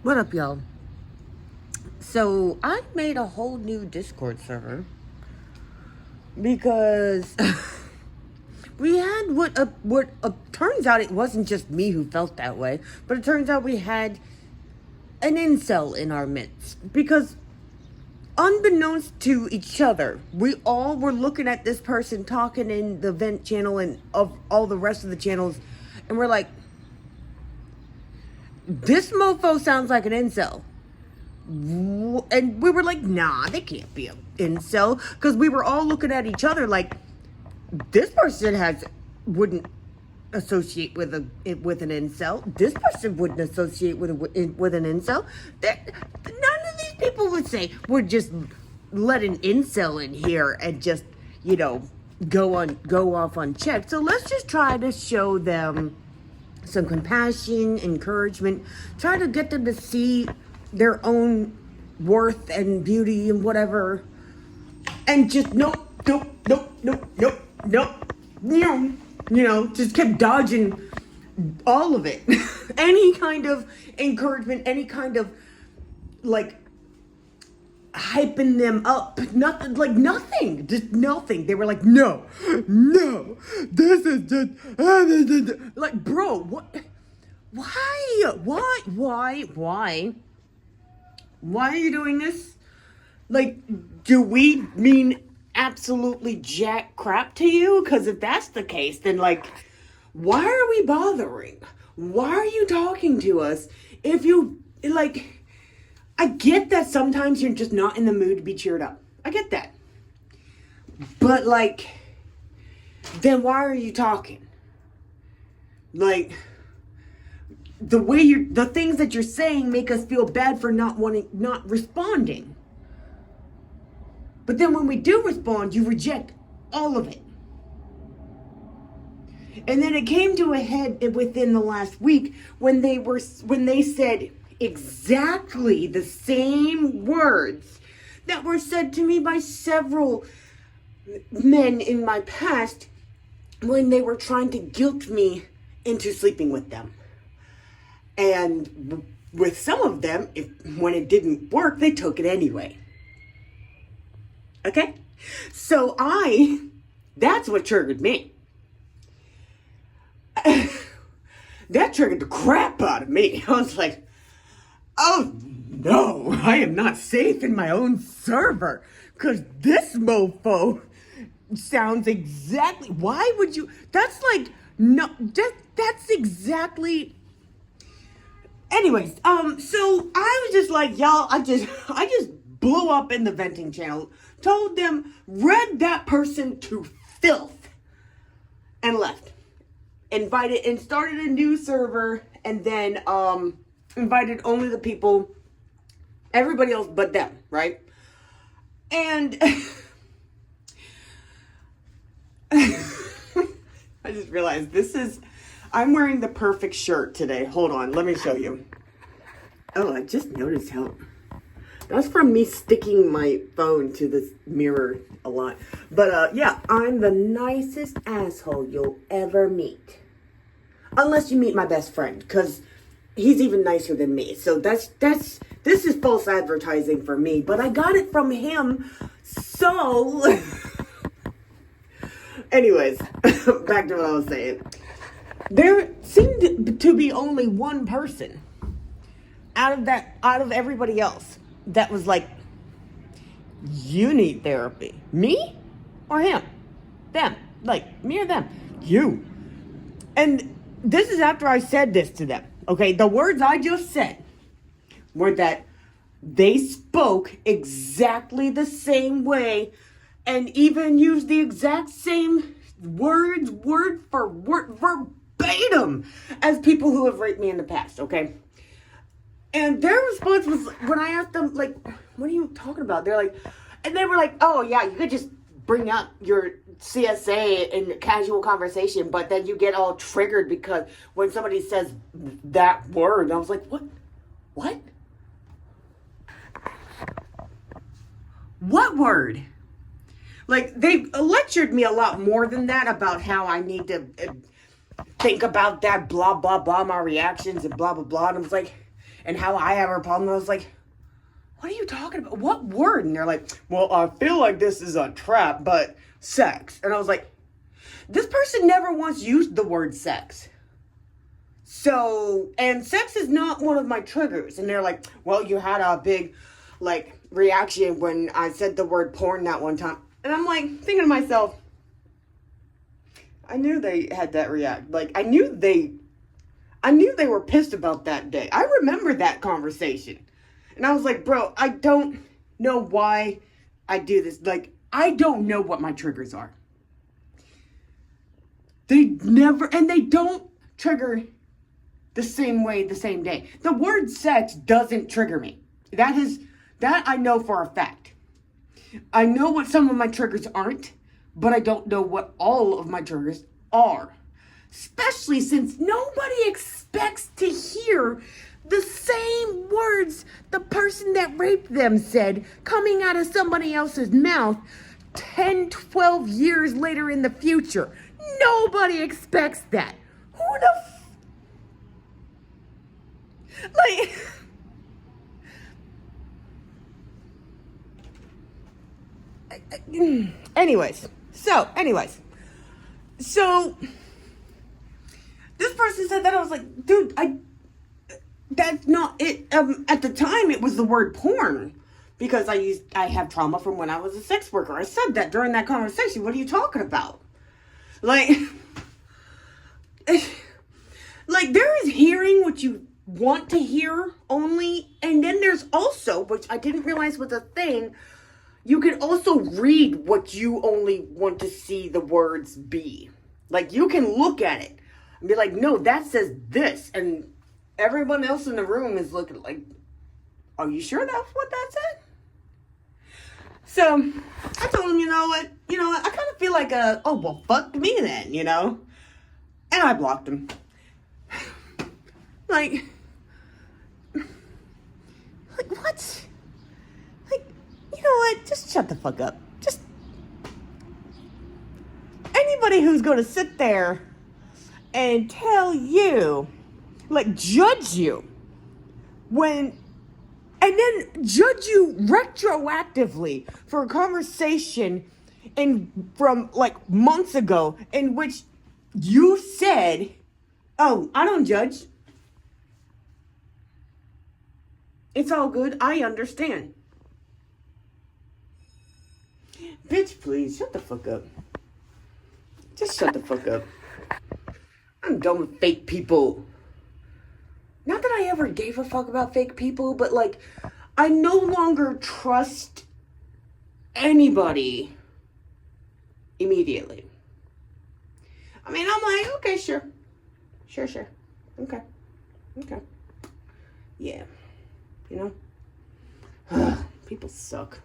What up, y'all? So I made a whole new Discord server because we had what turns out it wasn't just me who felt that way, but it turns out we had an incel in our midst because unbeknownst to each other, we all were looking at this person talking in the vent channel and of all the rest of the channels, and we're like, this mofo sounds like an incel. And we were like, nah, they can't be an incel, because we were all looking at each other like, this person wouldn't associate with an incel. This person wouldn't associate with an incel. None of these people would say, we're just let an incel in here and just, go off unchecked. So let's just try to show them some compassion, encouragement, try to get them to see their own worth and beauty and whatever, and just nope, just kept dodging all of it. Any kind of encouragement, any kind of like hyping them up, nothing, just nothing. They were like, no, this is just like, bro, what? Why are you doing this? Like, do we mean absolutely jack crap to you? Because if that's the case, then like, why are we bothering? Why are you talking to us? If you, like, I get that sometimes you're just not in the mood to be cheered up. I get that. But like, then why are you talking? Like, the things that you're saying make us feel bad for not responding. But then when we do respond, you reject all of it. And then it came to a head within the last week when they said exactly the same words that were said to me by several men in my past when they were trying to guilt me into sleeping with them. And with some of them, when it didn't work, they took it anyway. Okay? So that's what triggered me. That triggered the crap out of me. I was like, oh no, I am not safe in my own server. Because this mofo sounds exactly, why would you, that's like, no, that's exactly. Anyways, so I was just like, y'all, I just blew up in the venting channel, told them, read that person to filth, and left. Invited and started a new server, and then invited only the people, everybody else but them, right? And I just realized I'm wearing the perfect shirt today. Hold on, let me show you. Oh, I just noticed how... That's from me sticking my phone to this mirror a lot. But, yeah, I'm the nicest asshole you'll ever meet. Unless you meet my best friend, because he's even nicer than me. So this is false advertising for me. But I got it from him, so... Anyways, back to what I was saying. There seemed to be only one person out of everybody else that was like, you need therapy. Me or him? Them. Like, me or them? You. And this is after I said this to them. Okay, the words I just said were that they spoke exactly the same way and even used the exact same words, word for word, verbatim, as people who have raped me in the past, okay? And their response was, when I asked them, like, what are you talking about? They're like, and they were like, oh yeah, you could just bring up your CSA in casual conversation, but then you get all triggered because when somebody says that word, I was like, what? What word? Like, they lectured me a lot more than that about how I need to think about that, blah, blah, blah, my reactions and blah, blah, blah. And I was like, and how I have a problem. I was like, what are you talking about? What word? And they're like, well, I feel like this is a trap, but sex. And I was like, this person never once used the word sex. So, and sex is not one of my triggers. And they're like, well, you had a big, like, reaction when I said the word porn that one time. And I'm like, thinking to myself, I knew they had that react. Like, I knew they were pissed about that day. I remember that conversation. And I was like, bro, I don't know why I do this. Like, I don't know what my triggers are. They don't trigger the same way, the same day. The word sex doesn't trigger me. That I know for a fact. I know what some of my triggers aren't, but I don't know what all of my triggers are. Especially since nobody expects to hear the same words the person that raped them said coming out of somebody else's mouth 10, 12 years later in the future. Nobody expects that. Who the anyways, so this person said that. I was like, dude, that's not it. At the time, it was the word porn because I have trauma from when I was a sex worker. I said that during that conversation. What are you talking about? Like there is hearing what you want to hear only, and then there's also, which I didn't realize was a thing, you can also read what you only want to see the words be. Like, you can look at it and be like, no, that says this. And everyone else in the room is looking like, are you sure that's what that said? So, I told him, you know what, I kind of feel like oh, well, fuck me then, And I blocked him. Like, what? Like, you know what? Just shut the fuck up. Just, anybody who's going to sit there and tell you, like, judge you and then judge you retroactively for a conversation from like months ago in which you said, oh, I don't judge. It's all good. I understand. Bitch, please, shut the fuck up. Just shut the fuck up. I'm done with fake people. Not that I ever gave a fuck about fake people, but like, I no longer trust anybody immediately. I mean, I'm like, okay, sure. Sure. Okay. Yeah. People suck.